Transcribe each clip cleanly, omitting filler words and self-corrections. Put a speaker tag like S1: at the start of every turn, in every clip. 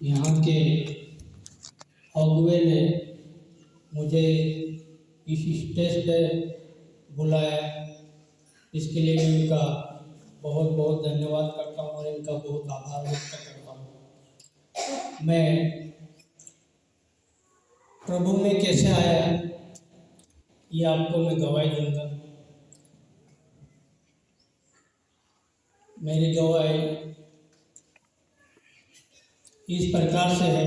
S1: यहाँ के अगुए ने मुझे इस स्टेज पे बुलाया, इसके लिए मैं इनका बहुत बहुत धन्यवाद करता हूँ और इनका बहुत आभार व्यक्त करता हूँ। मैं प्रभु में कैसे आया ये आपको मैं गवाही दूंगा। मेरी गवाही इस प्रकार से है।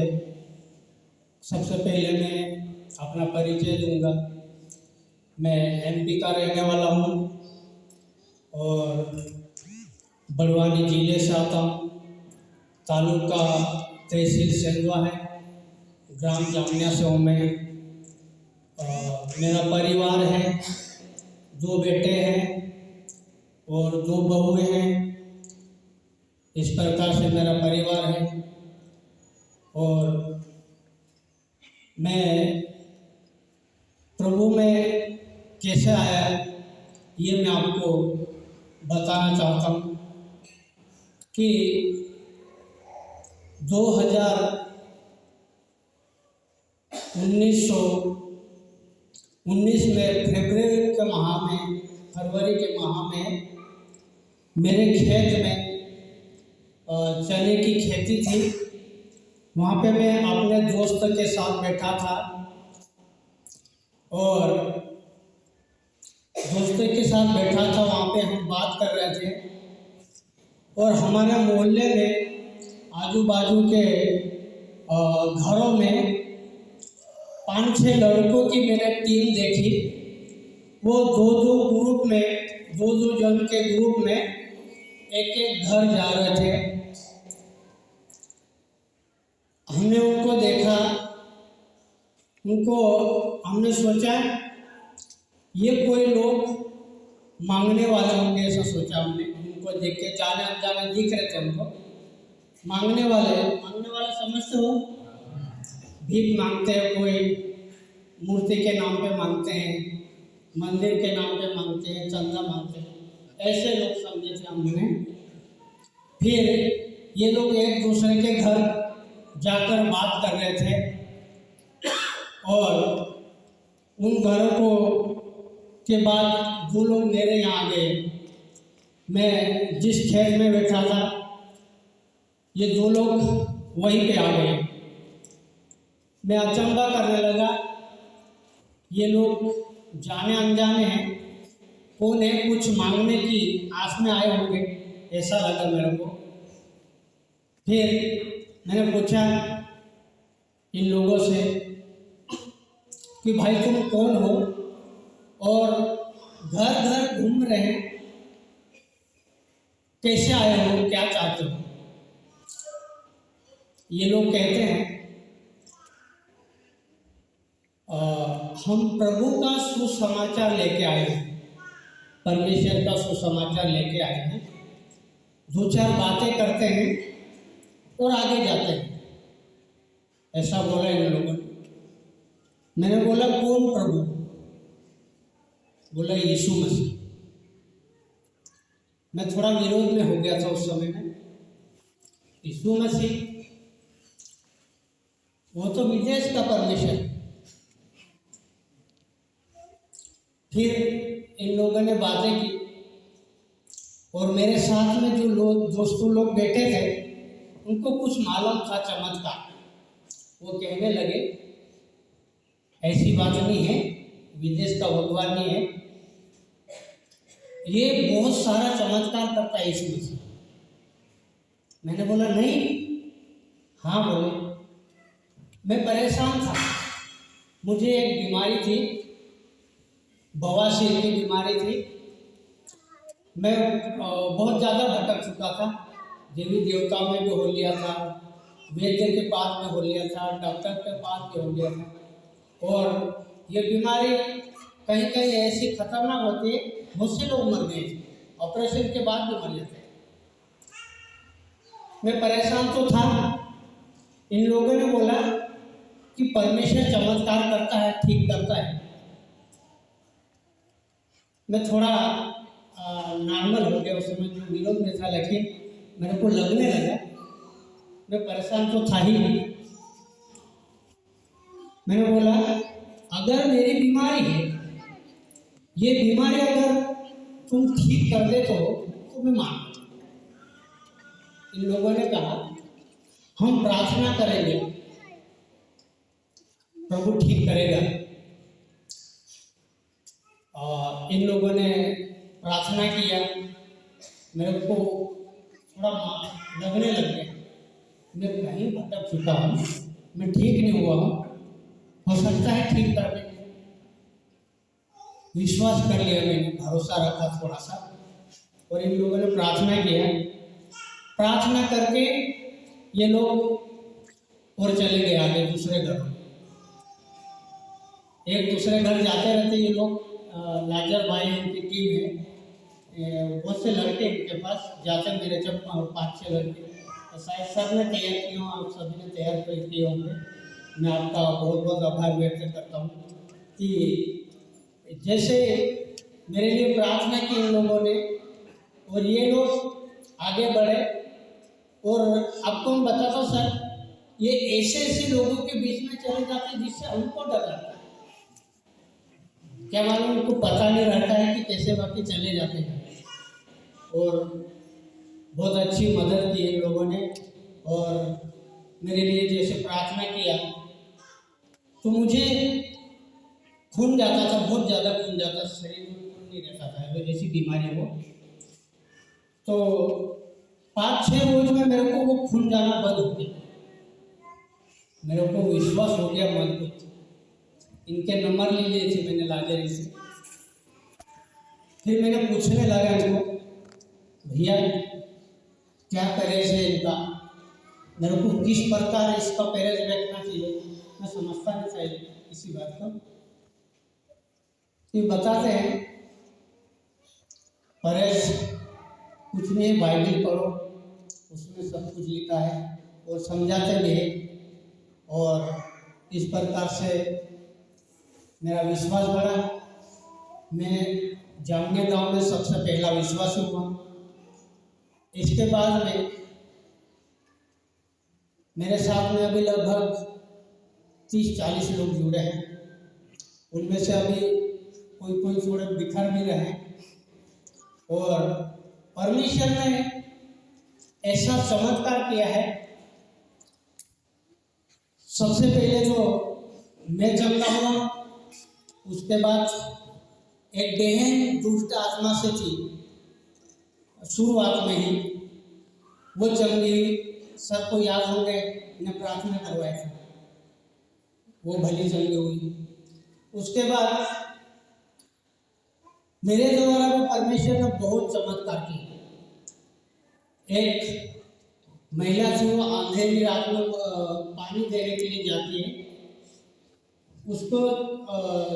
S1: सबसे पहले मैं अपना परिचय दूंगा। मैं एमपी का रहने वाला हूँ और बड़वानी जिले से आता हूँ। तालुका तहसील सेंधवा है, ग्राम जामिया से हूँ मैं। मेरा परिवार है, 2 बेटे हैं और 2 बहुएं हैं। इस प्रकार से मेरा परिवार है और मैं प्रभु में कैसे आया ये मैं आपको बताना चाहता हूँ कि 1919 में फरवरी के माह में मेरे खेत में चने की खेती थी। वहाँ पे मैं अपने दोस्त के साथ बैठा था और वहाँ पे हम बात कर रहे थे और हमारे मोहल्ले में आजू बाजू के घरों में 5-6 लड़कों की मैंने टीम देखी। वो 2-2 जन के ग्रुप में एक घर जा रहे थे। हमने उनको देखा, हमने सोचा ये कोई लोग मांगने वाले होंगे, ऐसा सोचा हमने। उनको देख के जाने अनजाने दिख रहे थे हमको। मांगने वाले समझते हो, भीख मांगते हैं, कोई मूर्ति के नाम पे मांगते हैं, मंदिर के नाम पे मांगते हैं, चंदा मांगते हैं, ऐसे लोग समझे थे हमने। फिर ये लोग एक दूसरे के घर जाकर बात कर रहे थे और उन घरों के बाद 2 लोग मेरे यहाँ आ गए। मैं जिस खेत में बैठा था ये 2 लोग वहीं पे आ गए। मैं अचंभा करने लगा, ये लोग जाने अनजाने हैं, कौन है, कुछ मांगने की आस में आए होंगे, ऐसा लगा मेरे को। फिर मैंने पूछा इन लोगों से कि भाई तुम कौन हो और घर घर घूम रहे हैं, कैसे आए हो, क्या चाहते हो? ये लोग कहते हैं हम प्रभु का सुसमाचार लेके आए हैं, परमेश्वर का सुसमाचार लेके आए हैं। 2-4 बातें करते हैं और आगे जाते हैं, ऐसा बोला इन लोगों ने। मैंने बोला कौन प्रभु? बोला यीशु मसीह। मैं थोड़ा विरोध में हो गया था उस समय में। यीशु मसीह वो तो विदेश का परमेश्वर। फिर इन लोगों ने बातें की और मेरे साथ में जो दोस्तों लोग बैठे थे उनको कुछ मालूम था चमत्कार। वो कहने लगे ऐसी बात नहीं है, विदेश का भगवान नहीं है, ये बहुत सारा चमत्कार करता है यीशु मसीह। मैंने बोला नहीं। हाँ बोले। मैं परेशान था, मुझे एक बीमारी थी, बवासीर की बीमारी थी। मैं बहुत ज़्यादा भटक चुका था, देवी देवताओं में भी हो लिया था, वैद्य के पास में हो लिया था, डॉक्टर के पास भी हो लिया था। और ये बीमारी कहीं कहीं ऐसी खतरनाक होती है, बहुत से लोग मर गए थे, ऑपरेशन के बाद भी मर जाते। मैं परेशान तो था। इन लोगों ने बोला कि परमेश्वर चमत्कार करता है, ठीक करता है। मैं थोड़ा नॉर्मल हो गया उस समय, जो विरोध में था, लेकिन मेरे को लगने लगा मैं परेशान तो था ही। मैंने बोला अगर मेरी बीमारी है, ये बीमारी अगर तुम ठीक कर दे तो मैं मान। इन लोगों ने कहा हम प्रार्थना करेंगे, प्रभु ठीक करेगा। और इन लोगों ने प्रार्थना किया, मेरे को थोड़ा लगने लग गया मैं कहीं भटक चुका हूँ, मैं ठीक नहीं हुआ हूँ, हो सकता है ठीक कर दे। विश्वास कर लिया मैंने, भरोसा रखा थोड़ा सा, और इन लोगों ने प्रार्थना किया। प्रार्थना करके ये लोग और चले गए आगे दूसरे घर। एक दूसरे घर जाते रहते ये लोग। लाजर भाई उनकी टीम है, बहुत से लड़के इनके पास जाते मेरे जब 5-6 लड़के, तो शायद सर ने तैयार किए हों, आप सभी ने तैयार किए होंगे। मैं आपका बहुत बहुत आभार व्यक्त करता हूँ कि जैसे मेरे लिए प्रार्थना की इन लोगों ने, और ये लोग आगे बढ़े। और आपको मैं बताता हूँ सर, ये ऐसे ऐसे लोगों के बीच में चले जाते हैं जिससे हमको डर लगता है। क्या मालूम उनको पता नहीं रहता है कि कैसे बाकी चले जाते हैं। और बहुत अच्छी मदद की इन लोगों ने, और मेरे लिए जैसे प्रार्थना किया तो मुझे खून जाता था, बहुत ज़्यादा खून जाता, शरीर में खून नहीं रहता था, जैसी बीमारी हो। तो 5-6 रोज में मेरे को वो खून जाना बंद हो गया। मेरे को विश्वास हो गया मजबूत। इनके नंबर ले लिए थे मैंने लाजर से। फिर मैंने पूछने लगा इनको, भैया क्या परहेज है इनका, मेरे को किस प्रकार इसका परहेज रखना चाहिए, मैं समझता नहीं था किसी बात को। ये बताते हैं परहेज कुछ नहीं, बाइबल पढ़ो, उसमें सब कुछ लिखा है, और समझाते भी है। और इस प्रकार से मेरा विश्वास बढ़ा। मैं जामने गांव में सबसे पहला विश्वासी हुआ। इसके बाद में मेरे साथ में अभी लगभग 30-40 लोग जुड़े हैं। उनमें से अभी कोई थोड़े बिखर भी रहे हैं। और परमेश्वर ने ऐसा चमत्कार किया है। सबसे पहले तो मैं चंगा हुआ, उसके बाद एक बहन दुष्ट आत्मा से थी, शुरुआत में ही वो चंगी हुई। सबको याद होंगे, मैंने प्रार्थना करवाया था, वो भली चंगी हुई। उसके बाद मेरे द्वारा भी परमेश्वर ने बहुत चमत्कार किए। एक महिला थी, वो अंधेरी रात में पानी देने के लिए जाती है, उसको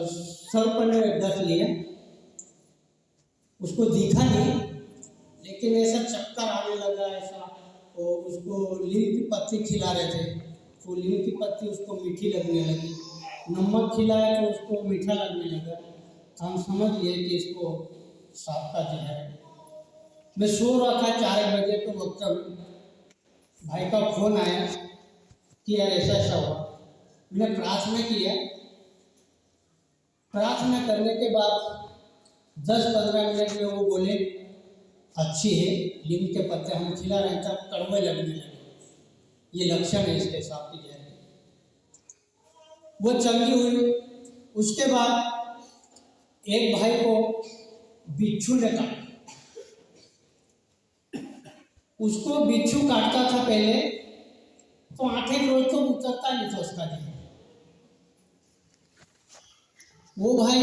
S1: सर्प ने डस लिया। उसको दिखा नहीं, लेकिन ऐसा चक्कर आने लगा ऐसा। और उसको नीम की पत्ती खिला रहे थे, तो नीम की पत्ती उसको मीठी लगने लगी। नमक खिलाया तो उसको मीठा लगने लगा। हम समझ लिए कि इसको सांप का जहर है। मैं सो रहा था 4 बजे, तो वक्त भाई का फोन आया कि यार ऐसा ऐसा हुआ। मैंने प्रार्थना किया। प्रार्थना करने के बाद 10-15 मिनट में वो बोले अच्छी है, नीम के पत्ते हम खिला रहे थे, कड़वे लगने लगे, ये लक्षण है इसके सांप की जहर के। वो चंगी हुई। उसके बाद एक भाई को बिच्छू ने काटा। उसको बिच्छू काटता था पहले, तो 8 रोज तो उतरता नहीं था उसका जहर। वो भाई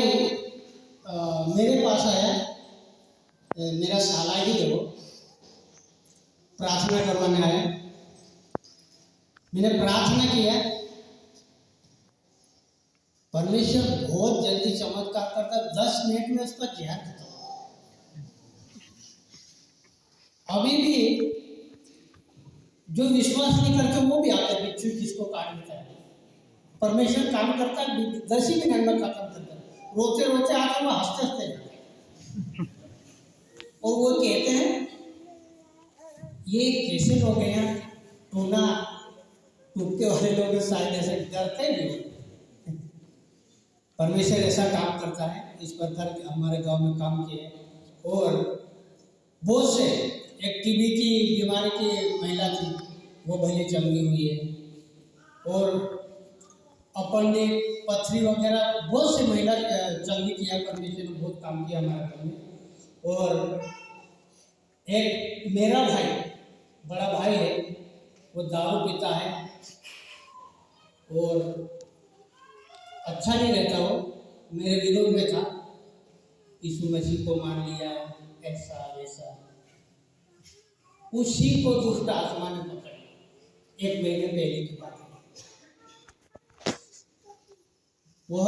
S1: मेरे पास आया, मेरा साला ही है वो, प्रार्थना करवाने आया। मैंने प्रार्थना किया, परमेश्वर बहुत जल्दी चमत्कार करता। 10 मिनट में उसका जहर खत्म। अभी भी जो विश्वास नहीं करते वो भी आते, बिच्छू जिसको काट देता है, परमेश्वर काम करता है, 10 ही मिनट में खत्म करता है। रोते रोते आते, वो हंसते हंसते जाते। और वो कहते हैं ये कैसे लोग हैं यार, टूना टूटने वाले लोग शायद ऐसे डरते भी हो। परमेश्वर ऐसा काम करता है, इस प्रकार के हमारे गांव में काम किए। और बहुत से, एक टीबी की बीमारी की महिला थी, वो भले चंगी हुई है। और अपेंडिक्स, पथरी वगैरह बहुत सी महिला चंगी किया, परमेश्वर ने बहुत काम किया हमारे घर में। और एक मेरा भाई, बड़ा भाई है, वो दारू पीता है और अच्छा नहीं रहता, वो मेरे विरोध में था, यीशु मसीह को मान लिया, ऐसा वैसा। उसी को दुष्ट आत्मा ने पकड़ लिया। 1 महीने पहले की बात है। वह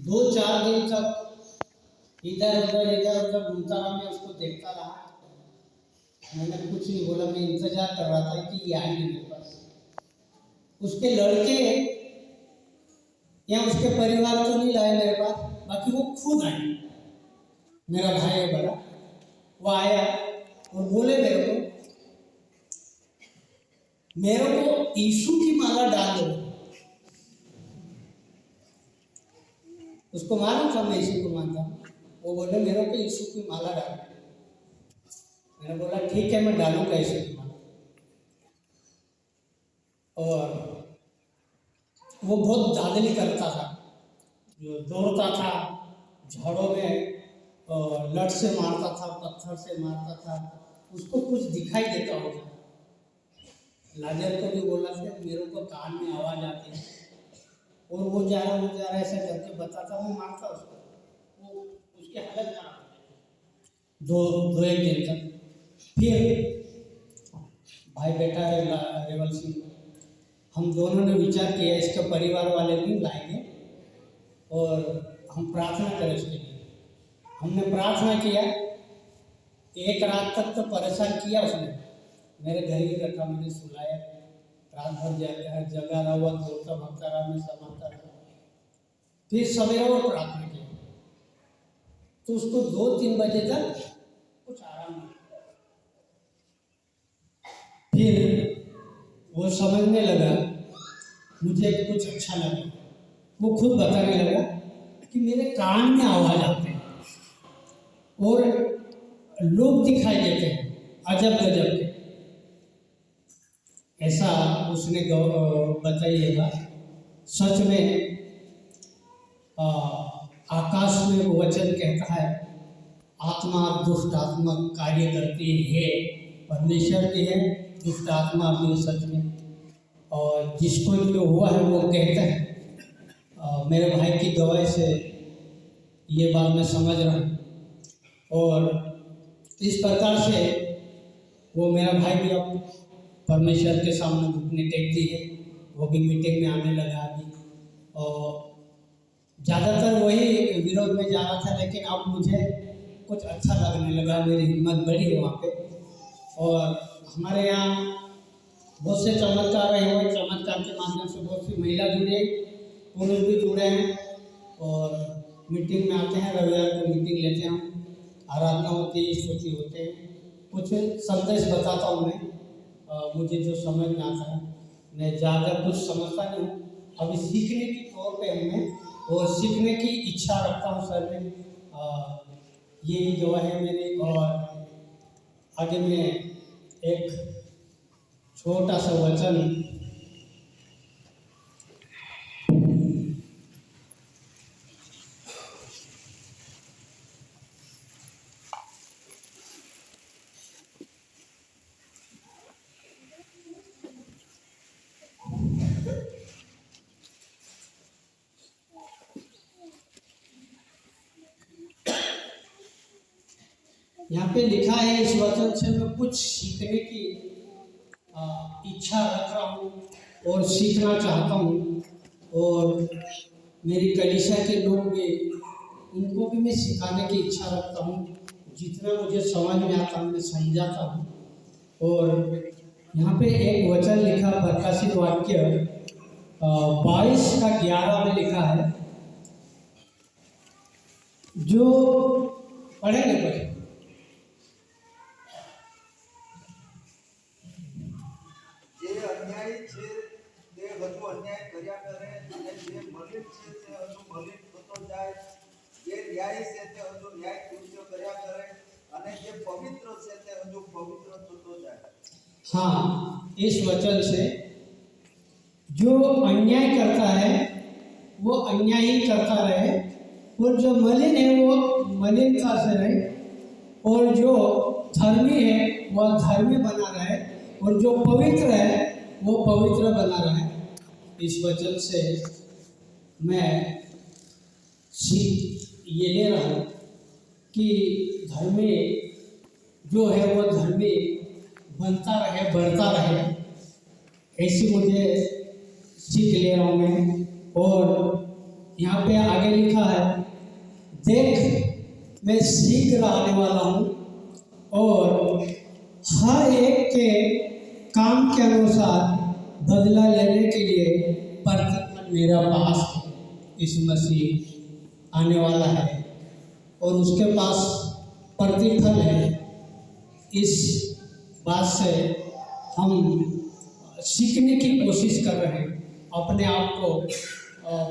S1: 2-4 दिन तक इधर उधर घूमता रहा, मैं उसको देखता रहा। मैंने कुछ नहीं बोला, मैं इंतजार कर रहा था कि ये आएंगे मेरे पास। उसके लड़के या उसके परिवार तो नहीं लाए मेरे पास, बाकी वो खुद आए। मेरा भाई है बड़ा, वो आया और बोले मेरे को यीशु की माला डाल दो। उसको मालूम था मैं यीशु को मानता हूँ। वो बोले मेरे को यीशु की माला डाल दो। मैंने बोला ठीक है, मैं डालूंगा यीशु की माला। और वो बहुत दादली करता था, जो दौड़ता था झाड़ों में, लठ से मारता था, पत्थर से मारता था। उसको कुछ दिखाई देता होगा। लाजर को भी बोला था, मेरे को कान में आवाज आती है, और वो जा रहा ऐसा करके बताता, मैं मारता उसको। वो उसकी हालत खराब हो गई 2-1 दिन तक। फिर भाई बेटा है रेवल सिंह, हम दोनों ने विचार किया इसके परिवार वाले भी लाएंगे और हम प्रार्थना करें उसके लिए। हमने प्रार्थना किया, 1 रात तक तो परेशान किया उसने, मेरे घर ही रखा, मैंने सुलाया, रात भर जगा रहा हुआ, दौड़ता भागता रहा, मैं संभालता रहा। फिर सवेरे और प्रार्थना किया तो उसको 2-3 बजे तक कुछ आराम नहीं। फिर वो समझने लगा, मुझे कुछ अच्छा लगा। वो खुद बताने लगा कि मेरे कान में आवाज आते हैं और लोग दिखाई देते हैं अजब गजब के। ऐसा उसने बताइएगा। सच में आकाश में वो वचन कहता है, आत्मा दुष्ट आत्मा कार्य करती है, परमेश्वर की है दुष्ट आत्मा भी सच में। और जिसको जो हुआ है वो कहते हैं, मेरे भाई की गवाही से ये बात मैं समझ रहा हूँ। और इस प्रकार से वो मेरा भाई भी अब परमेश्वर के सामने घुटने टेकती है, वो भी मीटिंग में आने लगा अभी। और ज़्यादातर वही विरोध में जा रहा था, लेकिन अब मुझे कुछ अच्छा लगने लगा, मेरी हिम्मत बढ़ी है वहाँ पे। और हमारे यहाँ बहुत से चमत्कार रहे हुए, चमत्कार के माध्यम से बहुत सी महिला जुड़े, पुरुष भी जुड़े हैं और मीटिंग में आते हैं। रविवार को मीटिंग लेते हैं, हम आराधना होती है, स्तुति होते हैं, कुछ संदेश बताता हूँ मैं, मुझे जो समझ में आता है। मैं ज़्यादा कुछ समझता नहीं हूँ, अभी सीखने की तौर पे हमें और सीखने की इच्छा रखता हूँ सर में। ये जो है मेरी। और आगे में एक छोटा सा वचन यहाँ पे लिखा है, इस वचन से मैं कुछ सीखने की इच्छा रख रहा हूँ और सीखना चाहता हूँ। और मेरी कलीसिया के लोग भी, उनको भी मैं सिखाने की इच्छा रखता हूँ। जितना मुझे समझ में आता है मैं समझाता हूँ। और यहाँ पे एक वचन लिखा, प्रकाशित वाक्य 22:11 में लिखा है, जो पढ़ेंगे पढ़े।
S2: અન્યાયી છે તે હજુ અન્યાય કર્યા કરે અને જે મલિન છે તે હજુ મલિન થતો જાય, જે ન્યાયી છે તે હજુ ન્યાય કૃત્ય કર્યા કરે અને જે પવિત્ર છે તે હજુ પવિત્ર થતો જાય।
S1: हाँ, इस वचन से जो अन्याय करता है वो अन्याय ही करता रहे, और जो मलिन है वो मलिनता से रहे, और जो धर्मी है वह धर्मी बना रहे, और जो पवित्र है वो पवित्र बना रहे। इस वचन से मैं सीख ये ले रहा हूँ कि धर्मी जो है वो धर्मी बनता रहे, बढ़ता रहे, ऐसी मुझे सीख ले रहा हूँ मैं। और यहाँ पे आगे लिखा है, देख मैं शीघ्र आने वाला हूँ और हर एक के काम के अनुसार बदला लेने के लिए प्रतिफल मेरा पास है। यीशु मसीह आने वाला है और उसके पास प्रतिफल है। इस बात से हम सीखने की कोशिश कर रहे हैं, अपने आप को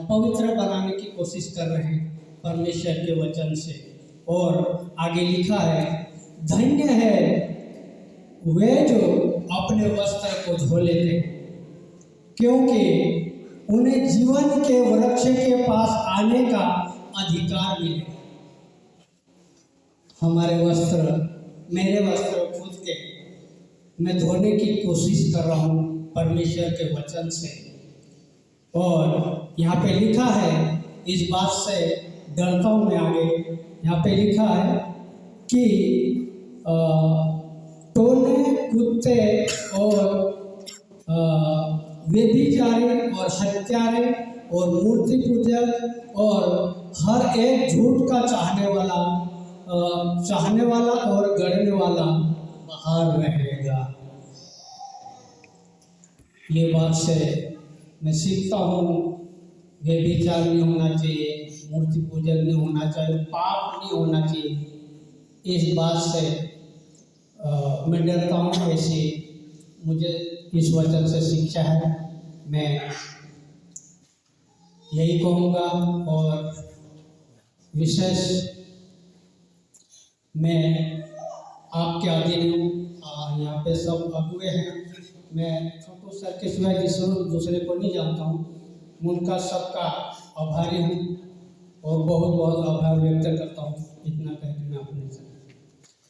S1: पवित्र बनाने की कोशिश कर रहे हैं परमेश्वर के वचन से। और आगे लिखा है, धन्य है वे जो अपने वस्त्र को धो लेते हैं, क्योंकि उन्हें जीवन के वृक्ष के पास आने का अधिकार मिलेगा। हमारे वस्त्र, मेरे वस्त्र खुद के मैं धोने की कोशिश कर रहा हूँ परमेश्वर के वचन से। और यहाँ पे लिखा है, इस बात से डरता हूँ मैं आगे। यहाँ पे लिखा है कि टोने, कुत्ते और व्यभिचारी और हत्यारे और मूर्ति पूजक और हर एक झूठ का चाहने वाला और गढ़ने वाला बाहर रहेगा। ये बात से मैं सीखता हूँ, व्यभिचार नहीं होना चाहिए, मूर्ति पूजक नहीं होना चाहिए, पाप नहीं होना चाहिए। इस बात से मैं डरता हूँ। ऐसी मुझे इस वचन से शिक्षा है। मैं यही कहूँगा। और विशेष मैं आपके अधीन हूँ, यहाँ पे सब अगुए हैं। मैं छोटू सर के सिवाय दूसरे को नहीं जानता हूँ। उनका सबका आभारी हूँ और बहुत बहुत आभार व्यक्त करता हूँ। इतना कहते